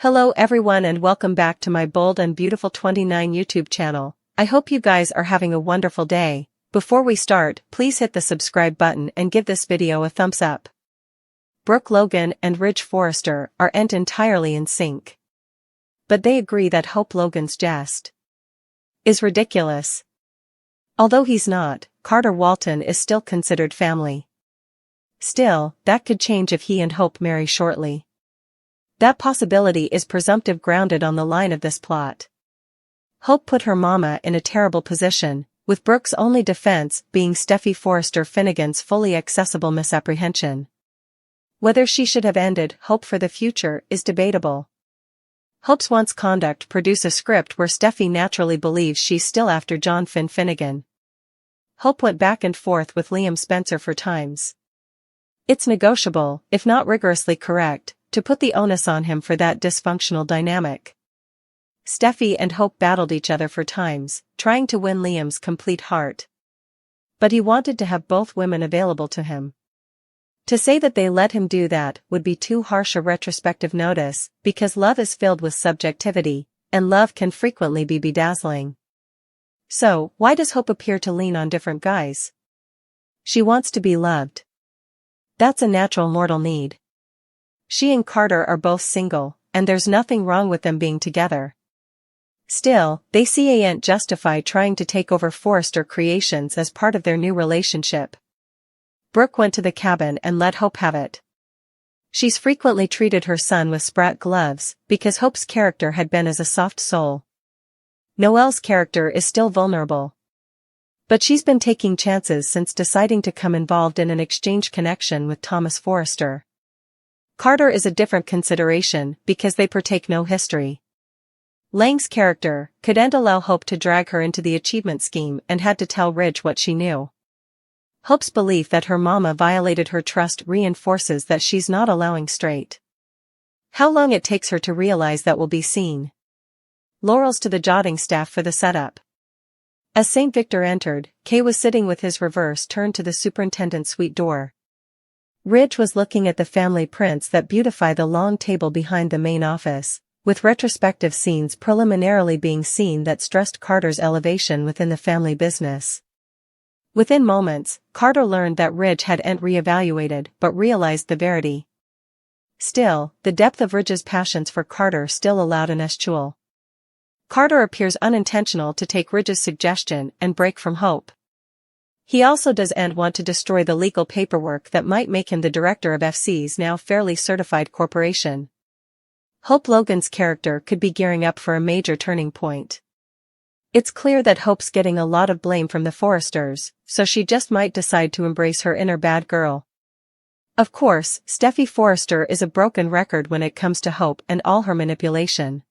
Hello everyone and welcome back to my Bold and Beautiful 29 YouTube channel. I hope you guys are having a wonderful day. Before we start, please hit the subscribe button and give this video a thumbs up. Brooke Logan and Ridge Forrester aren't entirely in sync. But they agree that Hope Logan's jest is ridiculous. Although he's not, Carter Walton is still considered family. Still, that could change if he and Hope marry shortly. That possibility is presumptive grounded on the line of this plot. Hope put her mama in a terrible position, with Brooke's only defense being Steffy Forrester Finnegan's fully accessible misapprehension. Whether she should have ended Hope for the future is debatable. Hope's once conduct produce a script where Steffy naturally believes she's still after John Finnegan. Hope went back and forth with Liam Spencer for times. It's negotiable, if not rigorously correct, to put the onus on him for that dysfunctional dynamic. Steffy and Hope battled each other for times, trying to win Liam's complete heart. But he wanted to have both women available to him. To say that they let him do that would be too harsh a retrospective notice, because love is filled with subjectivity, and love can frequently be bedazzling. So, why does Hope appear to lean on different guys? She wants to be loved. That's a natural mortal need. She and Carter are both single, and there's nothing wrong with them being together. Still, they can't justify trying to take over Forrester Creations as part of their new relationship. Brooke went to the cabin and let Hope have it. She's frequently treated her son with sprat gloves, because Hope's character had been as a soft soul. Noelle's character is still vulnerable. But she's been taking chances since deciding to come involved in an exchange connection with Thomas Forrester. Carter is a different consideration because they partake no history. Lang's character couldn't allow Hope to drag her into the achievement scheme and had to tell Ridge what she knew. Hope's belief that her mama violated her trust reinforces that she's not allowing straight. How long it takes her to realize that will be seen. Laurels to the jotting staff for the setup. As St. Victor entered, Kay was sitting with his reverse turned to the superintendent's suite door. Ridge was looking at the family prints that beautify the long table behind the main office, with retrospective scenes preliminarily being seen that stressed Carter's elevation within the family business. Within moments, Carter learned that Ridge hadn't reevaluated but realized the verity. Still, the depth of Ridge's passions for Carter still allowed an eschewal. Carter appears unintentional to take Ridge's suggestion and break from Hope. He also doesn't want to destroy the legal paperwork that might make him the director of FC's now fairly certified corporation. Hope Logan's character could be gearing up for a major turning point. It's clear that Hope's getting a lot of blame from the Forresters, so she just might decide to embrace her inner bad girl. Of course, Steffy Forrester is a broken record when it comes to Hope and all her manipulation.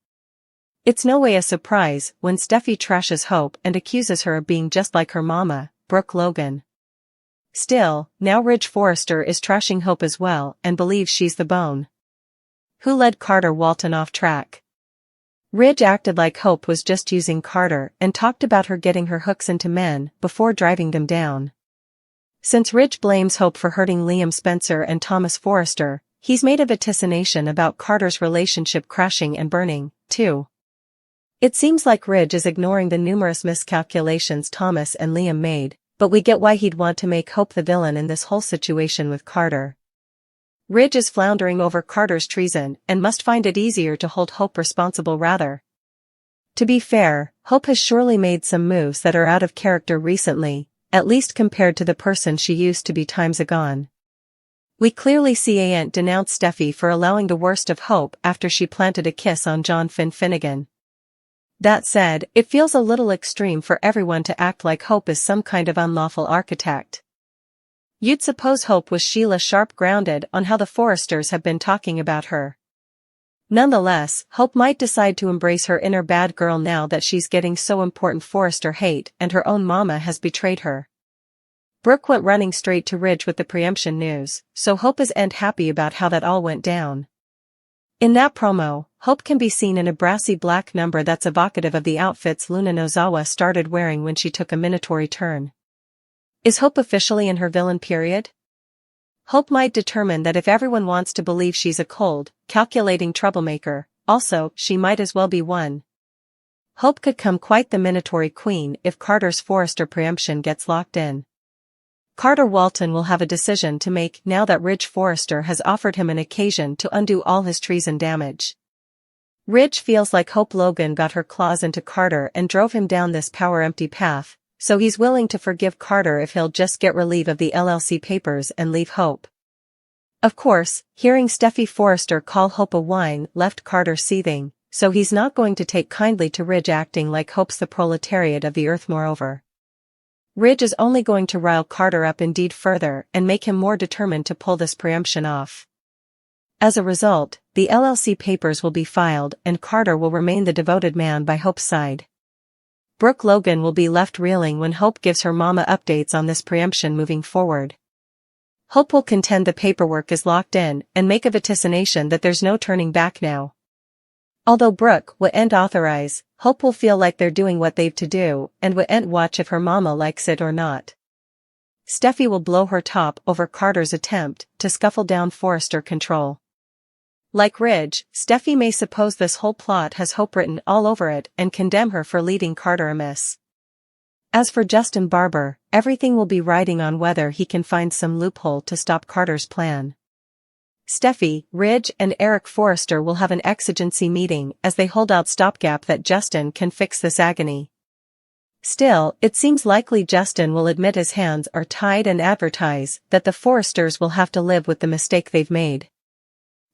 It's no way a surprise when Steffy trashes Hope and accuses her of being just like her mama, Brooke Logan. Still, now Ridge Forrester is trashing Hope as well and believes she's the bone. Who led Carter Walton off track? Ridge acted like Hope was just using Carter and talked about her getting her hooks into men before driving them down. Since Ridge blames Hope for hurting Liam Spencer and Thomas Forrester, he's made a vaticination about Carter's relationship crashing and burning, too. It seems like Ridge is ignoring the numerous miscalculations Thomas and Liam made, but we get why he'd want to make Hope the villain in this whole situation with Carter. Ridge is floundering over Carter's treason and must find it easier to hold Hope responsible rather. To be fair, Hope has surely made some moves that are out of character recently, at least compared to the person she used to be times agone. We clearly see Aunt denounce Steffy for allowing the worst of Hope after she planted a kiss on John Finnegan. That said, it feels a little extreme for everyone to act like Hope is some kind of unlawful architect. You'd suppose Hope was Sheila Sharp grounded on how the Forresters have been talking about her. Nonetheless, Hope might decide to embrace her inner bad girl now that she's getting so important Forrester hate and her own mama has betrayed her. Brooke went running straight to Ridge with the preemption news, so Hope isn't happy about how that all went down. In that promo, Hope can be seen in a brassy black number that's evocative of the outfits Luna Nozawa started wearing when she took a Minotaur turn. Is Hope officially in her villain period? Hope might determine that if everyone wants to believe she's a cold, calculating troublemaker, also, she might as well be one. Hope could come quite the minatory queen if Carter's Forrester preemption gets locked in. Carter Walton will have a decision to make now that Ridge Forrester has offered him an occasion to undo all his treason damage. Ridge feels like Hope Logan got her claws into Carter and drove him down this power-empty path, so he's willing to forgive Carter if he'll just get relief of the LLC papers and leave Hope. Of course, hearing Steffy Forrester call Hope a whine left Carter seething, so he's not going to take kindly to Ridge acting like Hope's the proletariat of the earth. Moreover, Ridge is only going to rile Carter up indeed further and make him more determined to pull this preemption off. As a result, the LLC papers will be filed and Carter will remain the devoted man by Hope's side. Brooke Logan will be left reeling when Hope gives her mama updates on this preemption moving forward. Hope will contend the paperwork is locked in and make a vaticination that there's no turning back now. Although Brooke wouldn't authorize, Hope will feel like they're doing what they've to do and wouldn't watch if her mama likes it or not. Steffy will blow her top over Carter's attempt to scuffle down Forrester control. Like Ridge, Steffy may suppose this whole plot has Hope written all over it and condemn her for leading Carter amiss. As for Justin Barber, everything will be riding on whether he can find some loophole to stop Carter's plan. Steffy, Ridge and Eric Forrester will have an exigency meeting as they hold out stopgap that Justin can fix this agony. Still, it seems likely Justin will admit his hands are tied and advertise that the Forresters will have to live with the mistake they've made.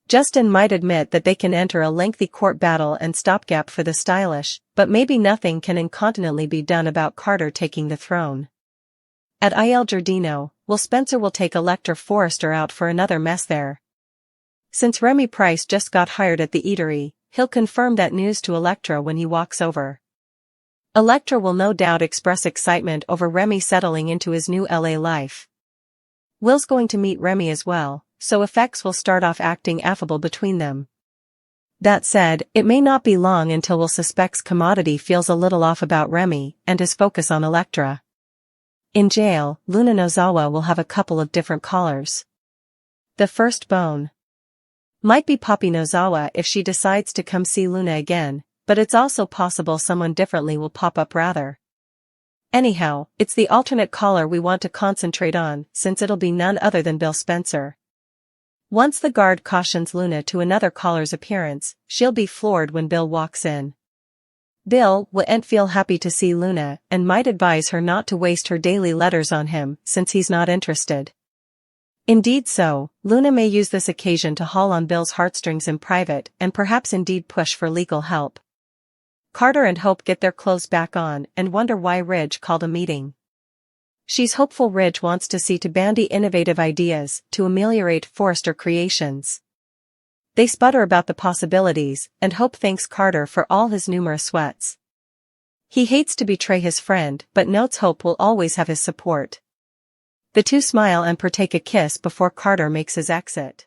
Justin might admit that they can enter a lengthy court battle and stopgap for the stylish, but maybe nothing can incontinently be done about Carter taking the throne. At Il Giardino, Will Spencer will take Electra Forrester out for another mess there. Since Remy Price just got hired at the eatery, he'll confirm that news to Electra when he walks over. Electra will no doubt express excitement over Remy settling into his new LA life. Will's going to meet Remy as well, so effects will start off acting affable between them. That said, it may not be long until Will suspects Commodity feels a little off about Remy and his focus on Electra. In jail, Luna Nozawa will have a couple of different callers. The first bone might be Poppy Nozawa if she decides to come see Luna again, but it's also possible someone differently will pop up rather. Anyhow, it's the alternate caller we want to concentrate on since it'll be none other than Bill Spencer. Once the guard cautions Luna to another caller's appearance, she'll be floored when Bill walks in. Bill wouldn't feel happy to see Luna and might advise her not to waste her daily letters on him since he's not interested. Indeed so, Luna may use this occasion to haul on Bill's heartstrings in private and perhaps indeed push for legal help. Carter and Hope get their clothes back on and wonder why Ridge called a meeting. She's hopeful Ridge wants to see to bandy innovative ideas to ameliorate Forrester creations. They sputter about the possibilities, and Hope thanks Carter for all his numerous sweats. He hates to betray his friend but notes Hope will always have his support. The two smile and partake a kiss before Carter makes his exit.